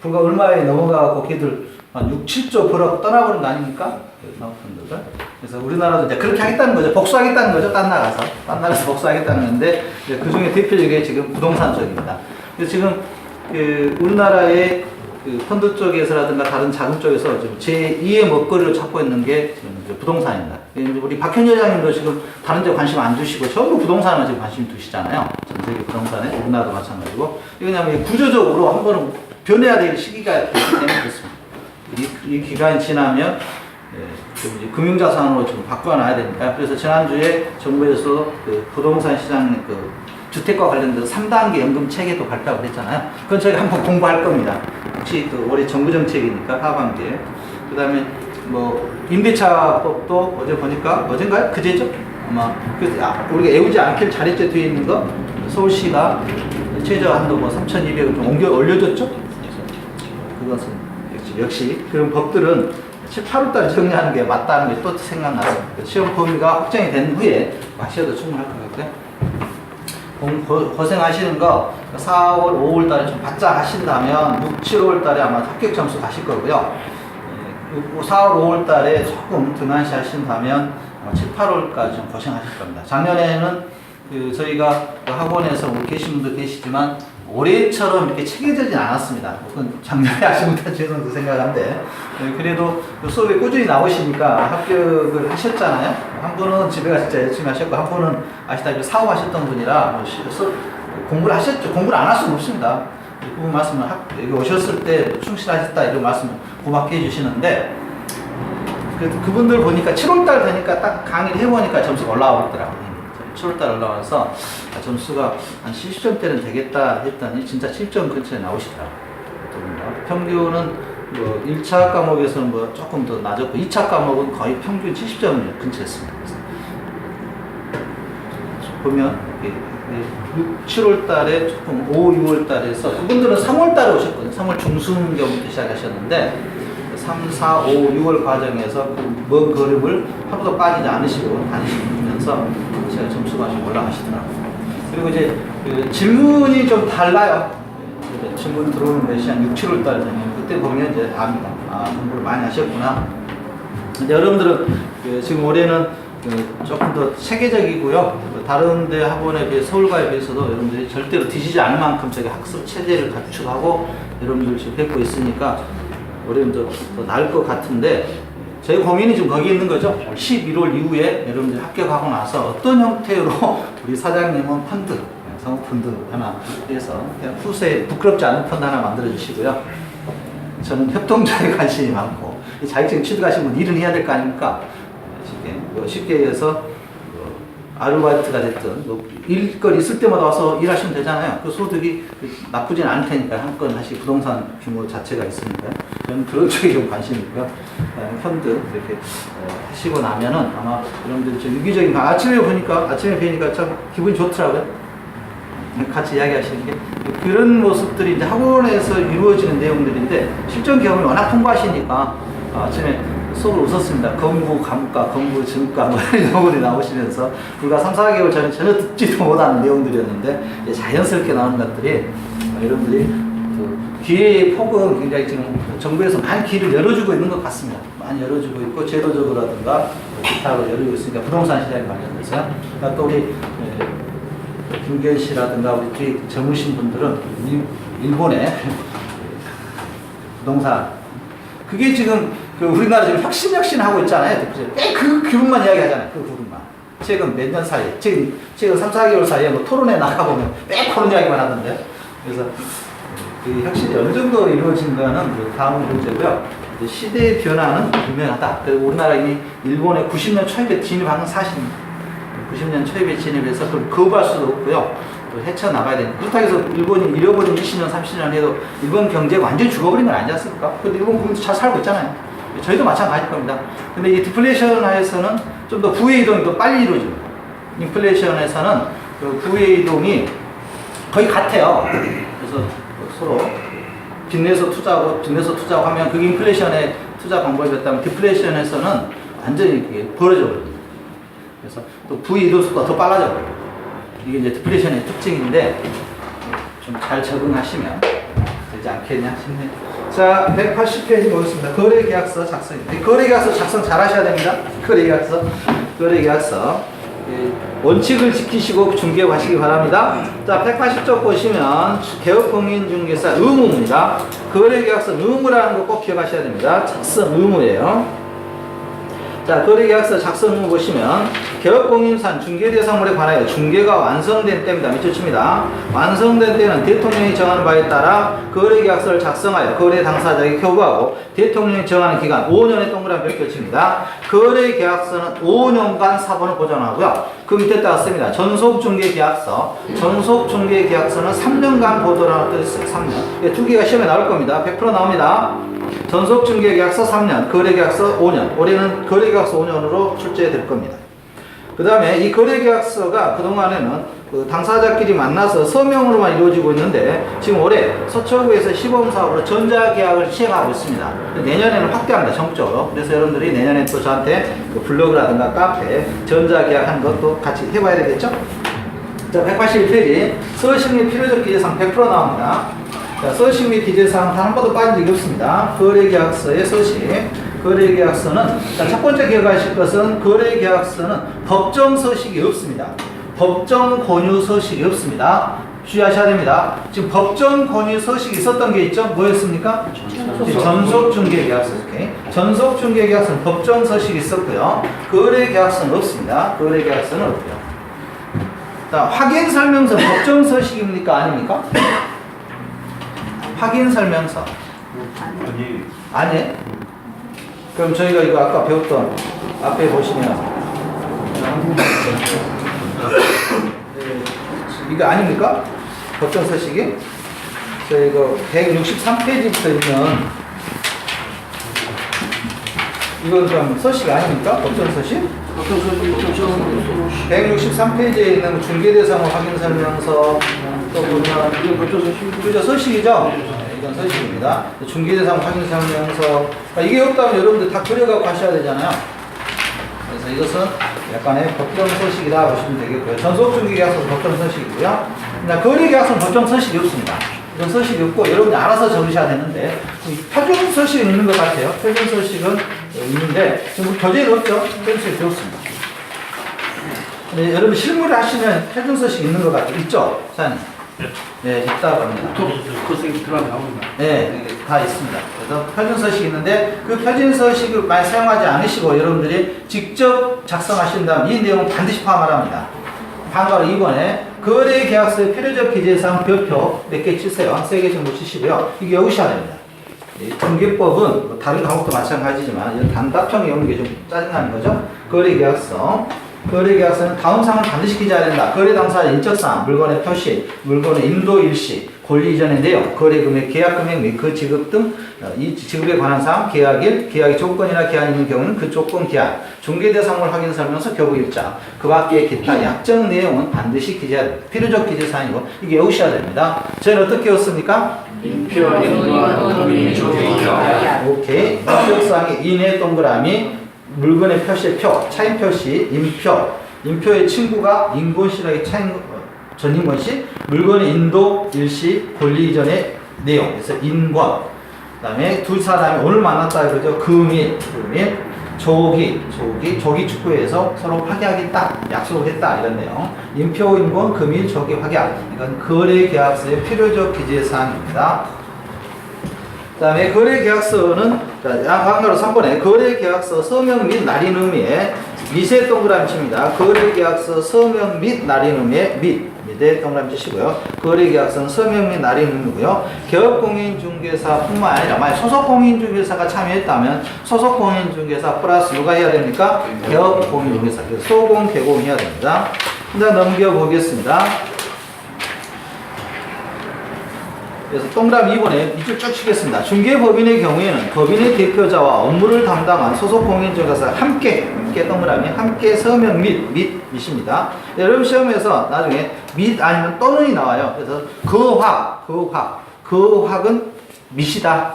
불과 얼마에 넘어가고 걔들 한 6, 7조 벌어 떠나버린 거 아닙니까? 사모펀드가. 그래서 우리나라도 이제 그렇게 하겠다는 거죠. 복수하겠다는 거죠. 딴 나라에서 복수하겠다는 건데, 그 중에 대표적인 지금 부동산 쪽입니다. 그래서 지금 우리나라의 펀드 쪽에서라든가 다른 자금 쪽에서 지금 제2의 먹거리로 찾고 있는 게 지금 부동산입니다. 우리 박현주 회장님도 지금 다른 데 관심 안 두시고 전부 부동산에 지금 관심 두시잖아요. 전 세계 부동산에, 우리나라도 마찬가지고. 왜냐하면 구조적으로 한 번은 변해야 될 시기가 되기 때문에 그렇습니다. 이 기간이 지나면 이제 금융자산으로 좀 바꿔놔야 되니까. 그래서 지난주에 정부에서 부동산 시장 주택과 관련돼서 3단계 연금 체계도 발표하고 했잖아요. 그건 저희가 한번 공부할 겁니다. 혹시 올해 정부 정책이니까 하반기에. 그 다음에 임대차법도 어제 보니까 어젠가요? 그제죠? 아마 우리가 애우지 않길 잘했죠. 뒤에 있는 거 서울시가 최저 한도 3,200을 좀 올려줬죠. 그것은 역시 그런 법들은 7, 8월달에 정리하는 게 맞다는 게 또 생각났습니다. 시험 범위가 확정이 된 후에 하셔도 충분할 것 같고요. 고생하시는 거 4월, 5월 달에 좀 바짝 하신다면 6, 7월 달에 아마 합격 점수 가실 거고요. 4월, 5월 달에 조금 등한시 하신다면 7, 8월까지 좀 고생하실 겁니다. 작년에는 저희가 학원에서 계신 분도 계시지만 올해처럼 이렇게 체계적이지 않았습니다. 그건 작년에 하신 분들 죄송해서 생각하는데 그래도 수업에 꾸준히 나오시니까 합격을 하셨잖아요. 한 분은 집에 가서 진짜 열심히 하셨고 한 분은 아시다시피 사업하셨던 분이라 공부를 하셨죠. 공부를 안 할 수는 없습니다. 그분 말씀은 여기 오셨을 때 충실하셨다 이런 말씀을 고맙게 해주시는데 그분들 보니까 7월달 되니까 딱 강의를 해보니까 점수가 올라오더라고요. 7월달 올라와서 점수가 한 70점대는 되겠다 했더니 진짜 7점 근처에 나오시더라고요. 평균은 1차 과목에서는 조금 더 낮았고 2차 과목은 거의 평균 70점 근처였습니다. 보면 6, 7월 달에 조금 5, 6월 달에서 그분들은 3월 달에 오셨거든요. 3월 중순경부터 시작하셨는데 3, 4, 5, 6월 과정에서 먼 걸음을 하루도 빠지지 않으시고 다니시면서 제가 점수가 좀 올라가시더라고요. 그리고 이제 질문이 좀 달라요. 질문 들어오는 것이 한 6, 7월 달 되면 그때 보면 이제 압니다. 공부를 많이 하셨구나. 근데 여러분들은 지금 올해는 조금 더 체계적이고요. 다른 데 학원에 비해 서울과에 비해서도 여러분들이 절대로 뒤지지 않을 만큼 저기 학습 체제를 갖추고 여러분들 지금 뵙고 있으니까 올해는 더 나을 것 같은데 저희 고민이 지금 거기 있는 거죠. 11월 이후에 여러분들이 합격하고 나서 어떤 형태로 우리 사장님은 펀드, 사모펀드 하나 해서 후세에 부끄럽지 않은 펀드 하나 만들어 주시고요. 저는 협동조에 관심이 많고 자격증 취득하신 분 일은 해야 될 거 아닙니까? 쉽게 해서 아르바이트가 됐든 뭐 일거리 있을 때마다 와서 일하시면 되잖아요. 그 소득이 나쁘진 않을 테니까 한건 사실 부동산 규모 자체가 있으니까 저는 그런 쪽에 좀 관심이 있고요. 펀드 이렇게 하시고 나면은 아마 여러분들이 좀 유기적인 아침에 뵈니까 참 기분이 좋더라고요. 같이 이야기하시는 게 그런 모습들이 이제 학원에서 이루어지는 내용들인데 실전 경험이 워낙 풍부하시니까 아침에 속으로 웃었습니다. 건부 감가, 건부 증가 뭐 이런 용어들이 나오시면서 불과 3, 4개월 전에 전혀 듣지도 못하는 내용들이었는데 이제 자연스럽게 나오는 것들이 여러분들이 그 기회의 폭은 굉장히 지금 정부에서 많은 기회를 열어주고 있는 것 같습니다. 많이 열어주고 있고 제도적으로라든가 기타로 열어주고 있으니까 부동산 시장에 관련돼서요. 그러니까 또 우리 김기현 씨라든가 우리 뒤에 젊으신 분들은 일본의 부동산 그게 지금 그 우리나라 지금 혁신하고 있잖아요. 그 부분만 이야기하잖아요. 그 부분만. 최근 몇 년 사이에, 최근 3, 4개월 사이에 뭐 토론회 나가보면 그런 이야기만 하던데. 그래서 그 혁신이 어느 정도 이루어진가는 그 다음 문제고요. 시대의 변화는 분명하다. 우리나라 이미 일본의 90년 초입에 진입하는 사실입니다. 90년 초입에 진입해서 그걸 거부할 수도 없고요. 또 헤쳐나가야 되는. 그렇다고 해서 일본이 잃어버린 20년, 30년 해도 일본 경제가 완전히 죽어버린 건 아니지 않습니까? 근데 일본 국민도 잘 살고 있잖아요. 저희도 마찬가지일 겁니다. 근데 이 디플레이션 하에서는 좀 더 부의 이동이 더 빨리 이루어집니다. 인플레이션에서는 그 부의 이동이 거의 같아요. 그래서 서로 빚내서 투자하고 하면 그게 인플레이션의 투자 방법이었다면 디플레이션에서는 완전히 이게 벌어져 버립니다. 그래서 또 부의 이동 속도가 더 빨라져 버려요. 이게 이제 디플레이션의 특징인데 좀 잘 적응하시면 되지 않겠냐 싶네요. 자, 180페이지 보겠습니다. 거래계약서 작성입니다. 거래계약서 작성 잘 하셔야 됩니다. 거래계약서. 원칙을 지키시고 중개하시기 바랍니다. 자, 180쪽 보시면 개업공인중개사 의무입니다. 거래계약서 의무라는 거 꼭 기억하셔야 됩니다. 작성 의무예요. 자, 거래계약서 작성 의무 보시면 개업공인산 중개대상물에 관하여 중개가 완성된 때입니다. 밑줄 칩니다. 완성된 때는 대통령이 정하는 바에 따라 거래계약서를 작성하여 거래 당사자에게 교부하고 대통령이 정하는 기간 5년의 동그라미 별표 칩니다. 거래계약서는 5년간 사본을 보존하고요. 그 밑에다가 씁니다. 전속중개계약서. 전속중개계약서는 3년간 보존을 하도록 했어요. 3년. 두 개가 시험에 나올 겁니다. 100% 나옵니다. 전속중개계약서 3년, 거래계약서 5년. 올해는 거래계약서 5년으로 출제될 겁니다. 그 다음에 이 거래계약서가 그동안에는 그 당사자끼리 만나서 서명으로만 이루어지고 있는데 지금 올해 서초구에서 시범사업으로 전자계약을 시행하고 있습니다. 내년에는 확대합니다. 전국적으로. 그래서 여러분들이 내년에 또 저한테 그 블로그라든가 카페 전자계약 하는 것도 같이 해봐야 되겠죠? 자, 181페이지 서식 및 필요적 기재사항 100% 나옵니다. 자, 서식 및 기재사항 단 한 번도 빠진 적이 없습니다. 거래계약서의 서식. 거래계약서는 첫 번째 기억하실 것은 거래계약서는 법정 서식이 없습니다. 법정 권유 서식이 없습니다. 주의하셔야 됩니다. 지금 법정 권유 서식이 있었던 게 있죠? 뭐였습니까? 전속중개계약서. 전속중개계약서는 법정 서식이 있었고요. 거래계약서는 없습니다. 거래계약서는 없고요. 자, 확인설명서 법정 서식입니까? 아닙니까? 확인설명서. 아니. 그럼 저희가 이거 아까 배웠던 앞에 보시면 이거 아닙니까? 법정 서식이? 저 이거 163페이지부터 있는 이건 좀 서식 아닙니까? 법정 서식? 163페이지에 있는 중개대상호 확인설명서 또 보면 이건 법정 서식? 그죠? 서식이죠? 이건 서식입니다. 중개대상 확인설명서 이게 없다면 여러분들 다 그려가고 가셔야 되잖아요. 그래서 이것은 약간의 법정 서식이다 보시면 되겠고요. 전속중개계약서는 법정 서식이고요. 거래계약서는 법정 서식이 없습니다. 이런 서식이 없고 여러분이 알아서 적으셔야 되는데 표준 서식은 있는 것 같아요. 표준 서식은 있는데 지금 교재는 없죠. 표준 서식이 없습니다. 근데 여러분 실무를 하시면 표준 서식이 있는 것 같아요. 있죠? 사장님? 네, 있다고 합니다. 그것이 들어가 나옵니다. 네, 다 있습니다. 그래서 표준 서식이 있는데 그 표준 서식을 많이 사용하지 않으시고 여러분들이 직접 작성하신다면 이 내용은 반드시 포함하랍니다. 다음으로 2번에 거래계약서의 필요적 기재사항 별표 몇 개 치세요. 3개 정도 치시고요. 이게 외우셔야 됩니다. 중개법은 뭐 다른 과목도 마찬가지지만 이런 단답형이 오는 게 좀 짜증나는 거죠. 거래계약서 거래계약서는 다음 사항을 반드시 기재해야 된다. 거래 당사자 인적사항, 물건의 표시, 물건의 인도 일시, 권리 이전의 내용, 거래금액, 계약금액 및 그 지급 등 이 지급에 관한 사항, 계약일, 계약의 조건이나 기한이 있는 경우는 그 조건, 기한, 중개대상물 확인 설명서, 교부일자, 그 밖의 기타 약정 내용은 반드시 기재해야 됩니다. 필요적 기재사항이고 이게 외우셔야 됩니다. 저희는 어떻게 외웠습니까? 인표, 인관, 금인, 조기계약. 오케이. 인적사항의 인의 동그라미, 물건의 표시의 표, 차인 표시, 인표의 친구가 인권실하게 전인권시, 물건의 인도, 일시, 권리 이전의 내용. 그래서 인권. 그 다음에 두 사람이 오늘 만났다 그러죠. 금일, 조기 축구에서 서로 확약했다, 약속을 했다 이런 내용. 인표, 인권, 금일, 조기, 확약. 이건 거래계약서의 필요적 기재사항입니다. 그 다음에 거래계약서는 한가로 3번에 거래계약서 서명 및 날인 의미에 미세 동그라미 칩니다. 거래계약서 서명 및 날인 의미에 밑에 동그라미 치시고요. 거래계약서는 서명 및 날인 의미고요. 개업공인중개사뿐만 아니라 만약 소속공인중개사가 참여했다면 소속공인중개사 플러스 누가 해야 됩니까? 개업공인중개사. 소공, 개공 해야 됩니다. 일단 넘겨보겠습니다. 그래서 동그라미 2번에 이쪽 쭉 치겠습니다. 중개법인의 경우에는 법인의 대표자와 업무를 담당한 소속공인중개사가 함께 동그라미 서명 밑입니다. 여러분 시험에서 나중에 밑 아니면 또는이 나와요. 그래서 그 확은 밑이다.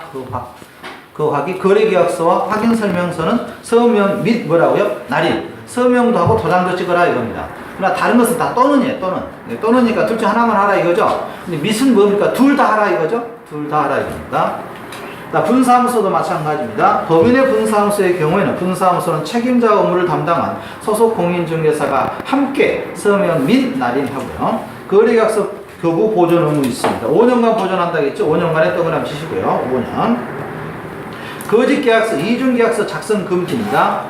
그 확이 거래계약서와 확인설명서는 서명 및 뭐라고요? 날인. 서명도 하고 도장도 찍어라 이겁니다. 그러나 다른 것은 다 또는이에요. 또는이니까 둘 중 하나만 하라 이거죠. 근데 밑은 뭡니까? 둘 다 하라 이거죠. 둘 다 하라 이겁니다. 분사무소도 마찬가지입니다. 법인의 분사무소의 경우에는 분사무소는 책임자 업무를 담당한 소속 공인중개사가 함께 서명 및 날인하고요. 거래계약서 교부 보존 의무 있습니다. 5년간 보존한다겠죠. 5년간에 동그라미 치시고요. 5년. 거짓계약서, 이중계약서 작성 금지입니다.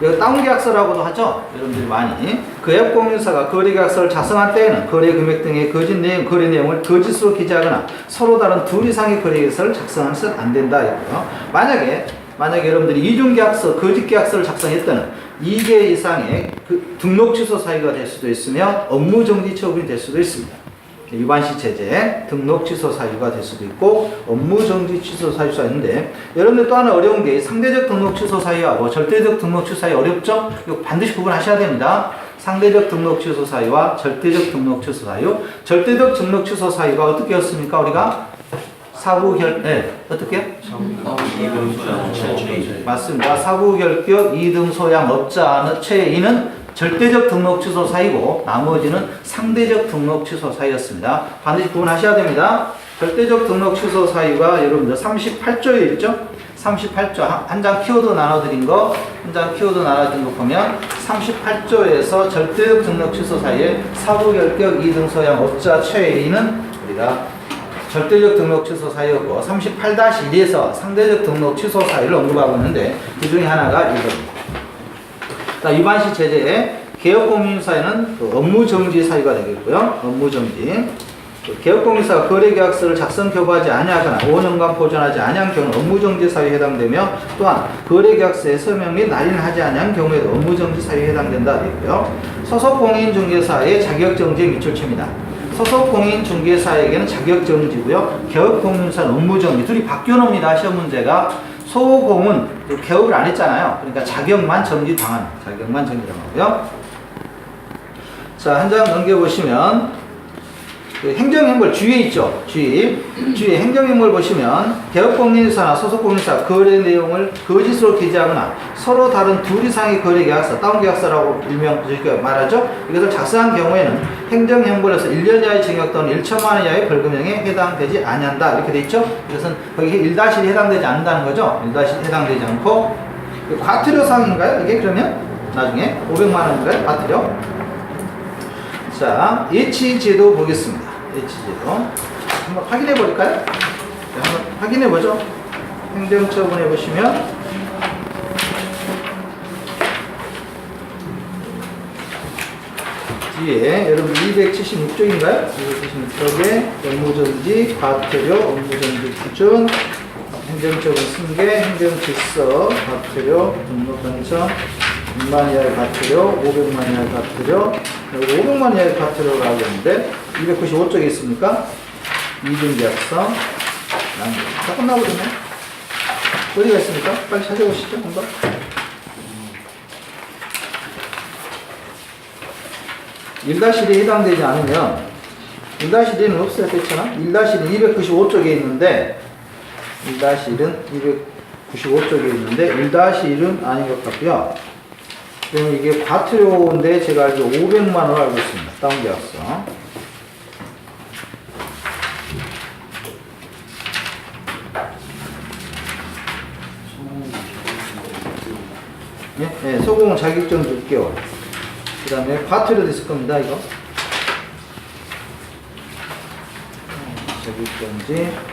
이거 다운계약서라고도 하죠. 여러분들이 많이. 거래공인사가 거래계약서를 작성한 때에는 거래 금액 등의 거짓 내용, 거래 내용을 거짓으로 기재하거나 서로 다른 둘 이상의 거래계약서를 작성하는 것은 안 된다. 이거요. 만약에 여러분들이 이중계약서, 거짓계약서를 작성했다는 2개 이상의 등록 취소 사유가 될 수도 있으며 업무 정지 처분이 될 수도 있습니다. 위반시 체제, 등록 취소 사유가 될 수도 있고 업무 정지 취소 사유가 있는데 여러분들 또 하나 어려운 게 상대적 등록 취소 사유하고 절대적 등록 취소 사유 어렵죠? 이거 반드시 구분하셔야 됩니다. 상대적 등록 취소 사유와 절대적 등록 취소 사유. 절대적 등록 취소 사유가 어떻게 였습니까? 우리가 어떻게요? 맞습니다. 사부결격 2등 소양 업자는 최이는 절대적 등록 취소 사유고 나머지는 상대적 등록 취소 사유였습니다. 반드시 구분하셔야 됩니다. 절대적 등록 취소 사유가 여러분들 38조에 있죠? 38조 한 장 키워드 나눠드린 거 보면 38조에서 절대적 등록 취소 사유에 사부결격 2등 소양 업자 최이는 우리가 절대적 등록 취소 사유였고 38-1에서 상대적 등록 취소 사유를 언급하고 있는데 그 중에 하나가 이겁니다. 위반시 체제에 개업공인사에는 업무정지 사유가 되겠고요. 업무정지. 개업공인사가 거래계약서를 작성 교부하지 아니하거나 5년간 보존하지 아니한 경우는 업무정지 사유에 해당되며 또한 거래계약서에 서명 및 날인을 하지 아니한 경우에도 업무정지 사유에 해당된다 되고요. 소속공인중개사의 자격정지에 밑줄칩니다. 소속공인중개사에게는 자격정지고요. 개업공인사는 업무정지. 둘이 바뀌어놉니다. 시험 문제가. 소공은 개업을 안 했잖아요. 그러니까 자격만 정지당합니다. 자격만 정지당하고요. 자, 한 장 넘겨보시면 행정행물 주위에 있죠. 주위에 행정행물 보시면 개업공인사나 소속공인사 거래 내용을 거짓으로 기재하거나 서로 다른 둘 이상의 거래계약서, 다운계약서라고 일명 말하죠. 이것을 작성한 경우에는 행정행물에서 1년 이하의 징역 또는 1천만 원 이하의 벌금형에 해당되지 아니한다. 이렇게 돼 있죠. 이것은 거기 1-1이 해당되지 않는다는 거죠. 1-1 해당되지 않고 과태료 사항인가요? 이게 그러면 나중에 500만 원인가요? 과태료. 자, 예치제도 보겠습니다. 예치제도 한번 확인해 볼까요? 네, 한번 확인해 보죠. 행정처분해 보시면 뒤에 여러분 276쪽인가요? 276쪽에 업무정지, 과태료, 업무정지 기준, 행정처분 승계, 행정질서, 과태료, 등록관청, 100만 이하의 과태료, 500만 이하의 과태료, 여기 500만 이하의 과태료가 나오고 있는데 295쪽에 있습니까? 이중계약서 다 끝나거든요. 어디가 있습니까? 빨리 찾아보시죠. 한번. 1-1에 해당되지 않으면 1-1은 없어야 됐잖아. 1-1은 295쪽에 있는데 1-1은 295쪽에 있는데 1-1은 아닌 것 같고요. 그러면 이게 과태료인데 제가 알기로 500만 원을 알고 있습니다. 다운계약서. 예, 소공은 자격증 6개월. 그 다음에 과태료도 있을 겁니다, 이거. 자격증지.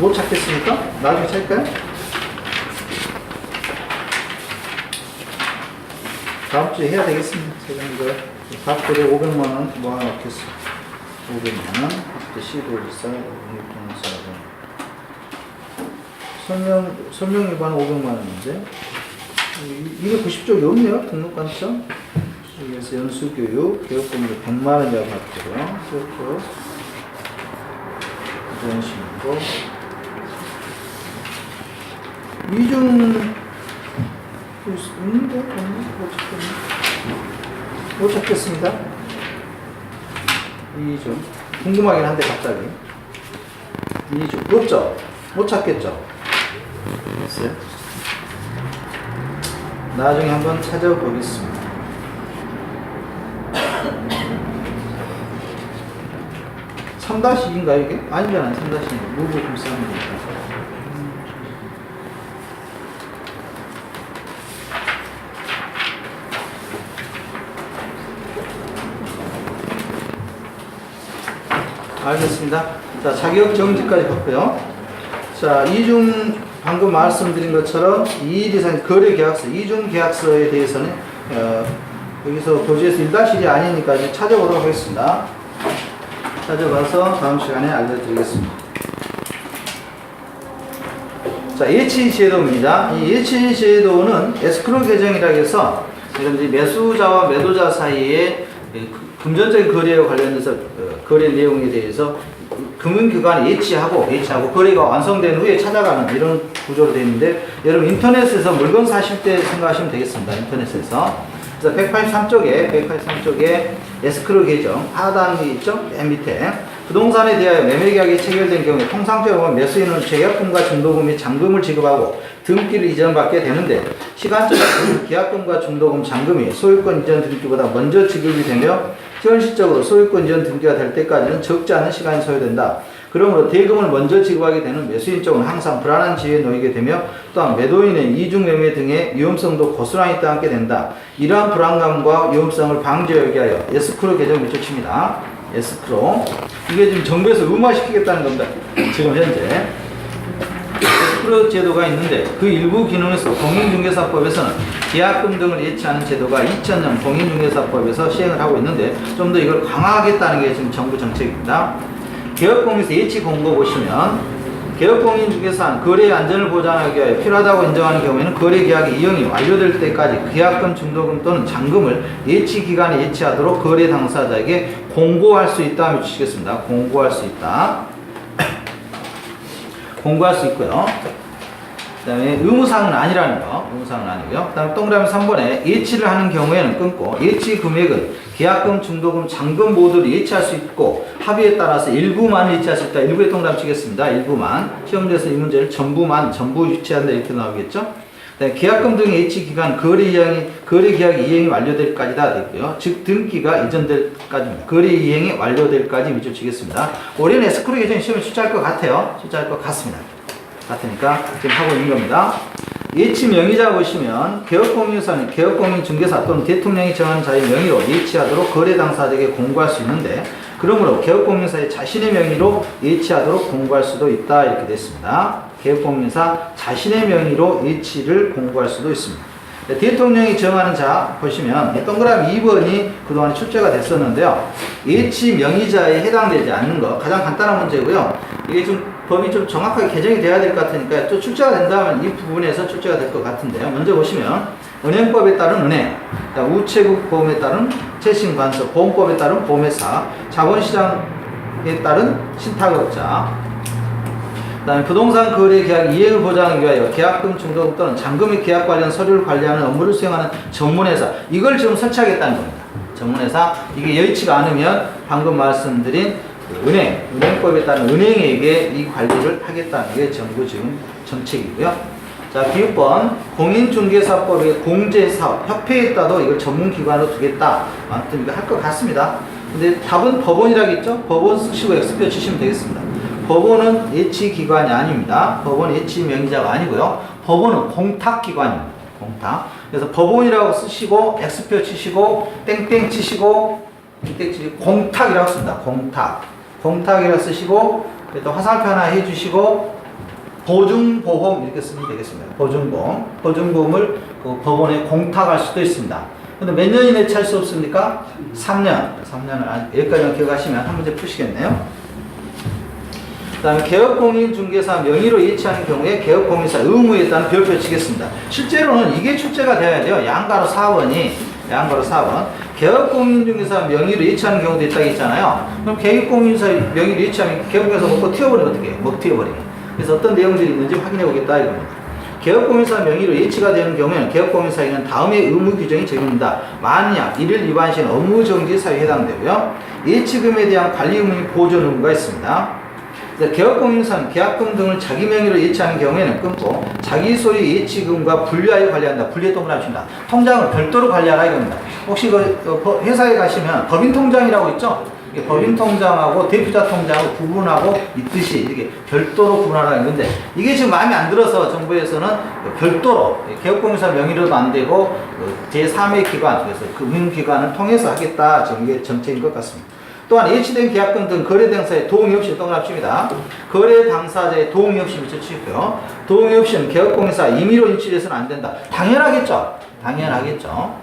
못 찾겠습니까? 나중에 찾을까요? 다음 주에 해야 되겠습니다. 제가 이거 과태료 500만원 모아놓겠습니다. 500만원, 그때 시도일사, 설명 위반 500만원인데 290쪽이 없네요. 등록관점. 여기에서 연수교육, 교육금으로 100만원 이하 과태료, 그렇고 이런 식으로 이중 있는데 못 찾겠습니다. 이중 궁금하긴 한데 갑자기 이중 없죠? 못 찾겠죠? 됐어요? 나중에 한번 찾아보겠습니다. (3-2인가 이게? 아니잖아요. 3-2. 무부 불쌍합니다. 알겠습니다. 자, 자격 정지까지 봤고요. 자, 이중 방금 말씀드린 것처럼 2일 이상 거래 계약서, 이중 계약서에 대해서는 여기서 교재에서 1-1이 아니니까 이제 찾아보도록 하겠습니다. 찾아봐서 다음 시간에 알려드리겠습니다. 자, 예치 제도입니다. 이 예치 제도는 에스크로 계정이라고 해서 이런 이제 매수자와 매도자 사이에 금전적인 거래와 관련해서 거래 내용에 대해서 금융기관이 예치하고 거래가 완성된 후에 찾아가는 이런 구조로 되어 있는데, 여러분 인터넷에서 물건 사실 때 생각하시면 되겠습니다. 인터넷에서. 그래서 183쪽에 에스크로 계정 하단에 있죠? 맨 밑에 부동산에 대하여 매매계약이 체결된 경우에 통상적으로 매수인은 계약금과 중도금이 잔금을 지급하고 등기를 이전받게 되는데, 시간적으로 계약금과 중도금, 잔금이 소유권 이전 등기보다 먼저 지급이 되며 현실적으로 소유권 이전 등기가 될 때까지는 적지 않은 시간이 소요된다. 그러므로 대금을 먼저 지급하게 되는 매수인 쪽은 항상 불안한 지위에 놓이게 되며, 또한 매도인의 이중매매 등의 위험성도 고스란히 떠안게 된다. 이러한 불안감과 위험성을 방지하기 위하여 에스크로 계정 밑줄칩니다. 에스크로. 이게 지금 정부에서 의무화시키겠다는 겁니다. 지금 현재. 에스크로 제도가 있는데 그 일부 기능에서 공인중개사법에서는 계약금 등을 예치하는 제도가 2000년 공인중개사법에서 시행을 하고 있는데, 좀 더 이걸 강화하겠다는 게 지금 정부 정책입니다. 개업공인에서 예치 공고 보시면, 개업공인중개사는 거래의 안전을 보장하기 위하여 필요하다고 인정하는 경우에는 거래계약의 이행이 완료될 때까지 계약금, 중도금 또는 잔금을 예치기간에 예치하도록 거래 당사자에게 공고할 수 있다. 주시겠습니다. 공고할 수 있다. 공고할 수 있고요. 그 다음에 의무사항은 아니라는 거, 의무사항은 아니고요. 그 다음에 동그라미 3번에 예치를 하는 경우에는 끊고, 예치 금액은 계약금, 중도금, 잔금 모두를 예치할 수 있고 합의에 따라서 일부만 예치할 수 있다. 일부에 동그라미 치겠습니다. 일부만. 시험지에서 이 문제를 전부 유치한다 이렇게 나오겠죠. 계약금 등의 예치 기간, 거래 계약 이행이 완료될 까지다 되고요. 즉 등기가 이전될 까지입니다. 거래 이행이 완료될 까지 밑줄치겠습니다. 올해는 에스크로 계정이 시험에 출제할 것 같아요. 출제할 것 같습니다. 같으니까 지금 하고 있는 겁니다. 예치 명의자 보시면 개업공인사는 개업공인중개사 또는 대통령이 정한 자의 명의로 예치하도록 거래 당사자에게 공고할 수 있는데, 그러므로 개업공인사의 자신의 명의로 예치하도록 공고할 수도 있다 이렇게 됐습니다. 개업공인사 자신의 명의로 예치를 공고할 수도 있습니다. 대통령이 정하는 자 보시면 동그라미 2번이 그동안 출제가 됐었는데요. 예치 명의자에 해당되지 않는 거 가장 간단한 문제고요. 이게 좀 법이 좀 정확하게 개정이 돼야 될 것 같으니까 또 출제가 된다면 이 부분에서 출제가 될 것 같은데요. 먼저 보시면 은행법에 따른 은행, 우체국 보험에 따른 채신관서, 보험법에 따른 보험회사, 자본시장에 따른 신탁업자, 그다음에 부동산 거래 계약 이행을 보장하기 위하여 계약금 중도금 또는 잔금의 계약 관련 서류를 관리하는 업무를 수행하는 전문회사, 이걸 지금 설치하겠다는 겁니다. 전문회사, 이게 여의치가 않으면 방금 말씀드린 그 은행법에 따른 은행에게 이 관리를 하겠다는 게 정부 지금 정책이고요. 자, 기업번 공인중개사법의 공제사업 협회에 따도 이걸 전문기관으로 두겠다. 아무튼 이거 할 것 같습니다. 근데 답은 법원이라겠죠? 법원 쓰시고 X표 치시면 되겠습니다. 법원은 예치기관이 아닙니다. 법원 예치명의자가 아니고요. 법원은 공탁기관입니다. 공탁. 그래서 법원이라고 쓰시고 X표 치시고 땡땡 치시고 공탁이라고 씁니다. 공탁. 공탁이라고 쓰시고 또 화살표 하나 해주시고 보증보험 이렇게 쓰면 되겠습니다. 보증보험. 보증보험을 그 법원에 공탁할 수도 있습니다. 근데 몇 년 이내 찰 수 없습니까? 3년. 3년을 여기까지만 기억하시면 한 문제 푸시겠네요. 그 다음에 개업공인중개사 명의로 예치하는 경우에 개업공인사 의무에 따른 별표 치겠습니다. 실제로는 이게 출제가 되어야 돼요. 양가로 4번이. 양가로 4번. 개업공인중개사 명의로 예치하는 경우도 있다고 했잖아요. 그럼 개업공인사 명의로 예치하면 개업공인사 먹고 튀어버리면 어떻게 해요? 먹 튀어버리면. 그래서 어떤 내용들이 있는지 확인해 보겠다 이겁니다. 개업공인사 명의로 예치가 되는 경우에는 개업공인사에는 다음의 의무 규정이 적용된다. 만약 이를 위반 시에는 업무정지 사유에 해당되고요. 예치금에 대한 관리 의무인 보존 의무가 있습니다. 개업공인사는 계약금 등을 자기 명의로 예치하는 경우에는 끊고 자기 소유 예치금과 분리하여 관리한다. 분리에 동그라미입니다. 통장을 별도로 관리하라 이겁니다. 혹시 그 회사에 가시면 법인통장이라고 있죠? 법인통장하고 대표자 통장하고 구분하고 있듯이 이렇게 별도로 구분하라 했는데 이게 지금 마음에 안 들어서 정부에서는 별도로 개업공인사 명의로도 안 되고 제3의 기관, 그래서 금융기관을 통해서 하겠다. 지금 이게 정책인 것 같습니다. 또한 예치된 계약금 등 거래 당사자의 동의 없이 동그라칩니다. 거래 당사자의 동의 없이 미쳐치고요. 동의 없이는 개업공인사 임의로 인출해서는 안 된다. 당연하겠죠. 당연하겠죠.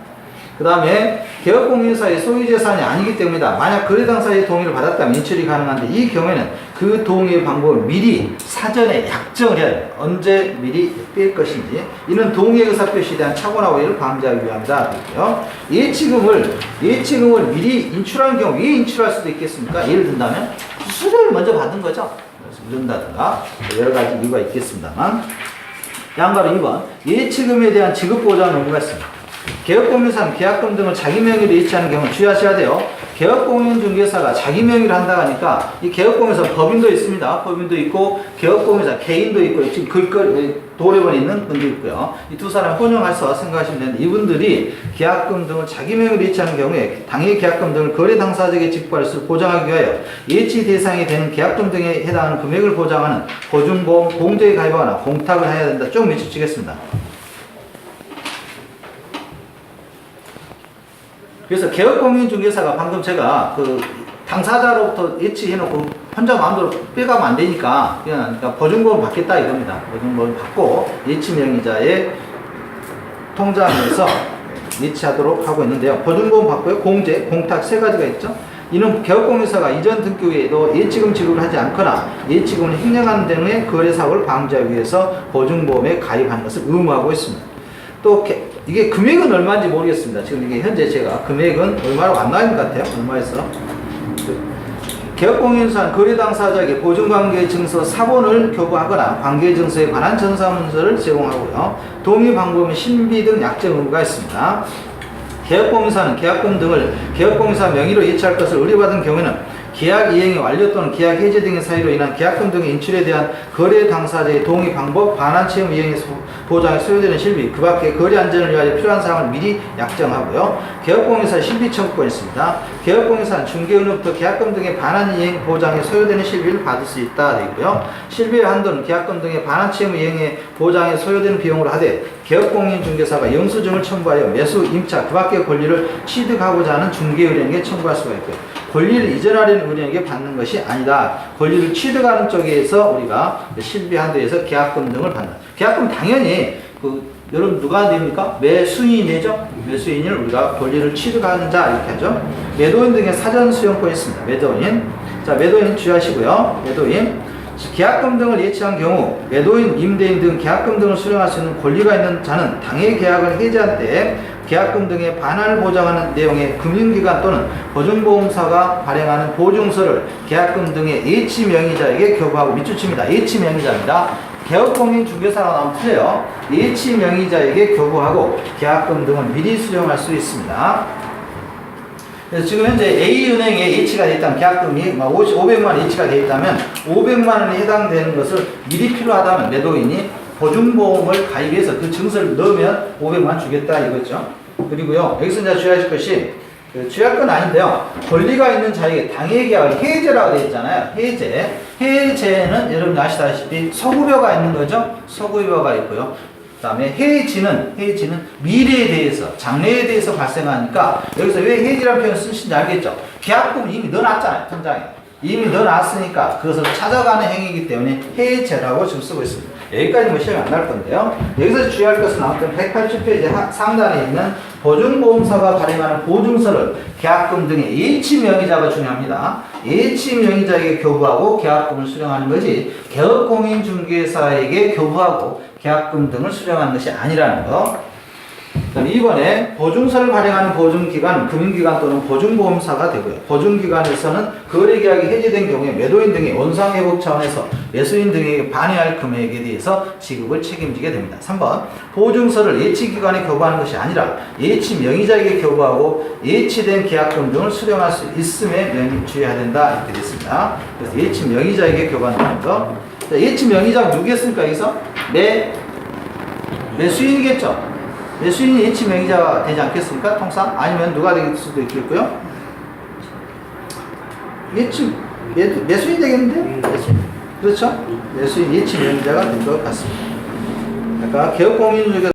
그 다음에 개업공인사의 소유재산이 아니기 때문이다. 만약 거래 당사자의 동의를 받았다면 인출이 가능한데 이 경우에는 그 동의 방법을 미리 사전에 약정을 해야 돼요. 언제 미리 뺄 것인지. 이는 동의 의사 표시에 대한 착오나 오해를 방지하기 위함이다. 예치금을 미리 인출하는 경우 왜 인출할 수도 있겠습니까? 예를 든다면 수수료를 먼저 받은 거죠. 그래서 이런다든가 여러 가지 이유가 있겠습니다만 양가로 2번 예치금에 대한 지급 보장 의무가 있습니다. 개업공인사는 계약금 등을 자기 명의로 예치하는 경우 주의하셔야 돼요. 개업공인중개사가 자기 명의로 한다고 하니까 이 개업공인사 법인도 있습니다. 법인도 있고 개업공인사 개인도 있고 지금 도래번에 있는 분도 있고요. 이 두 사람 혼용해서 생각하시면 되는데 이분들이 계약금 등을 자기 명의로 예치하는 경우에 당해 계약금 등을 거래 당사자에게 지급할 수 보장하기 위하여 예치 대상이 되는 계약금 등에 해당하는 금액을 보장하는 보증보험 공제에 가입하거나 공탁을 해야 된다. 쭉 밑줄치겠습니다. 그래서 개업공인중개사가 방금 제가 그 당사자로부터 예치해놓고 혼자 마음대로 빼가면 안 되니까 그러니까 보증보험 받겠다 이겁니다. 보증보험 받고 예치명의자의 통장에서 예치하도록 하고 있는데요. 보증보험 받고요. 공제, 공탁 세 가지가 있죠. 이는 개업공인사가 이전 등기 후에도 예치금 지급을 하지 않거나 예치금을 횡령하는 등의 거래사고를 방지하기 위해서 보증보험에 가입하는 것을 의무하고 있습니다. 또 이게 금액은 얼마인지 모르겠습니다. 지금 이게 현재 제가 금액은 얼마로 안 나온 것 같아요. 얼마에서 개업공인사는 거래 당사자에게 보증관계증서 사본을 교부하거나 관계증서에 관한 전사문서를 제공하고요. 동의 방법은 신비 등 약정 의무가 있습니다. 개업공인사는 계약금 등을 개업공인사 명의로 예치할 것을 의뢰받은 경우에는 계약 이행의 완료 또는 계약 해제 등의 사유로 인한 계약금 등의 인출에 대한 거래 당사자의 동의 방법, 반환 채무 이행의 보장에 소요되는 실비, 그 밖에 거래 안전을 위하여 필요한 사항을 미리 약정하고요. 개업공인사 실비 청구권이 있습니다. 개업공인사는 중개은으로부터 계약금 등의 반환 이행 보장에 소요되는 실비를 받을 수 있다 되고요. 실비의 한도는 계약금 등의 반환 채무 이행의 보장에 소요되는 비용으로 하되 개업공인중개사가 영수증을 첨부하여 매수, 임차, 그 밖의 권리를 취득하고자 하는 중개의뢰인에게 청구할 수가 있고요. 권리를 이전하려는 의뢰인에게 받는 것이 아니다. 권리를 취득하는 쪽에서 우리가 실비 한도에서 계약금 등을 받는. 계약금 당연히 그 여러분 누가 됩니까? 매수인이죠. 매수인을 우리가 권리를 취득하는 자 이렇게 하죠. 매도인 등의 사전 수용권이 있습니다. 매도인. 자, 매도인 주의하시고요. 매도인. 계약금 등을 예치한 경우 매도인, 임대인 등 계약금 등을 수령할 수 있는 권리가 있는 자는 당해 계약을 해지한 때에 계약금 등의 반환을 보장하는 내용의 금융기관 또는 보증보험사가 발행하는 보증서를 계약금 등의 예치 명의자에게 교부하고 밑줄칩니다. 예치 명의자입니다. 개업공인 중개사라고 나오면 틀려요. 예치 명의자에게 교부하고 계약금 등을 미리 수령할 수 있습니다. 그래서 지금 현재 A은행에 예치가 되어 있다면 계약금이 500만 원 예치가 되어 있다면 500만 원에 해당되는 것을 미리 필요하다면 매도인이 보증보험을 가입해서 그 증서를 넣으면 500만 원 주겠다 이거죠. 그리고요 여기서 이제 주의하실 것이 주약건 아닌데요. 권리가 있는 자에게 당해계약을 해제라고 되어 있잖아요. 해제. 해제는 여러분 아시다시피 서구벼가 있는 거죠. 서구벼가 있고요. 그 다음에 해지는 미래에 대해서, 장래에 대해서 발생하니까 여기서 왜 해지라는 표현을 쓰신지 알겠죠? 계약금 이미 넣어놨잖아요. 통장에. 이미 넣어놨으니까 그것을 찾아가는 행위이기 때문에 해제라고 지금 쓰고 있습니다. 여기까지 뭐 시험이 안 날 건데요. 여기서 주의할 것은 아무튼 180페이지 상단에 있는 보증보험사가 발행하는 보증서를 계약금 등의 예치명의자가 중요합니다. 예치명의자에게 교부하고 계약금을 수령하는 거지 개업공인중개사에게 교부하고 계약금 등을 수령하는 것이 아니라는 거. 그다음에 이번에 보증서를 발행하는 보증기관, 금융기관 또는 보증보험사가 되고요. 보증기관에서는 거래계약이 해지된 경우에 매도인 등의 원상회복 차원에서 매수인 등에게 반해할 금액에 대해서 지급을 책임지게 됩니다. 3번 보증서를 예치기관에 교부하는 것이 아니라 예치명의자에게 교부하고 예치된 계약금 등을 수령할 수 있음에 주의해야 된다 이렇게 됐습니다. 그래서 예치명의자에게 교부한다는 거. 예치명의자가 누구겠습니까? 여기서 매수인이겠죠. 매수인이 예치 명의자가 되지 않겠습니까? 통상? 아니면 누가 될 수도 있겠고요. 매수인이 되겠는데? 매수인. 그렇죠? 매수인 예치 명의자가 될 것 같습니다. 아까 개업공인중개사